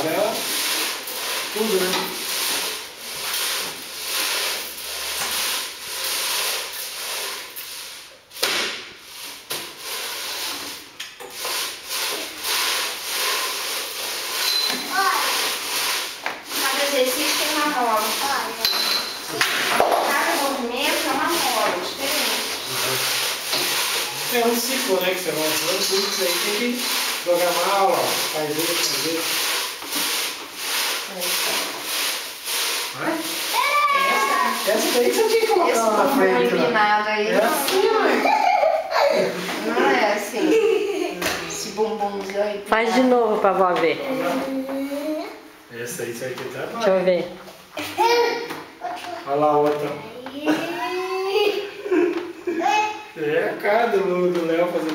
dela, tudo, né? Cada exercício tem uma roda. Cada movimento é uma roda diferente. É um ciclo, né? Que você vai usando tudo isso aí, tem que programar a aula, faz isso. Essa daí que você tinha que colocar lá na frente. Esse empinado aí. É assim, né? Não é assim. Esse bumbumzinho aí. Faz de novo pra vó ver. Essa aí, isso aqui tá. Deixa eu ver. Olha lá a outra. É a cara do Léo fazendo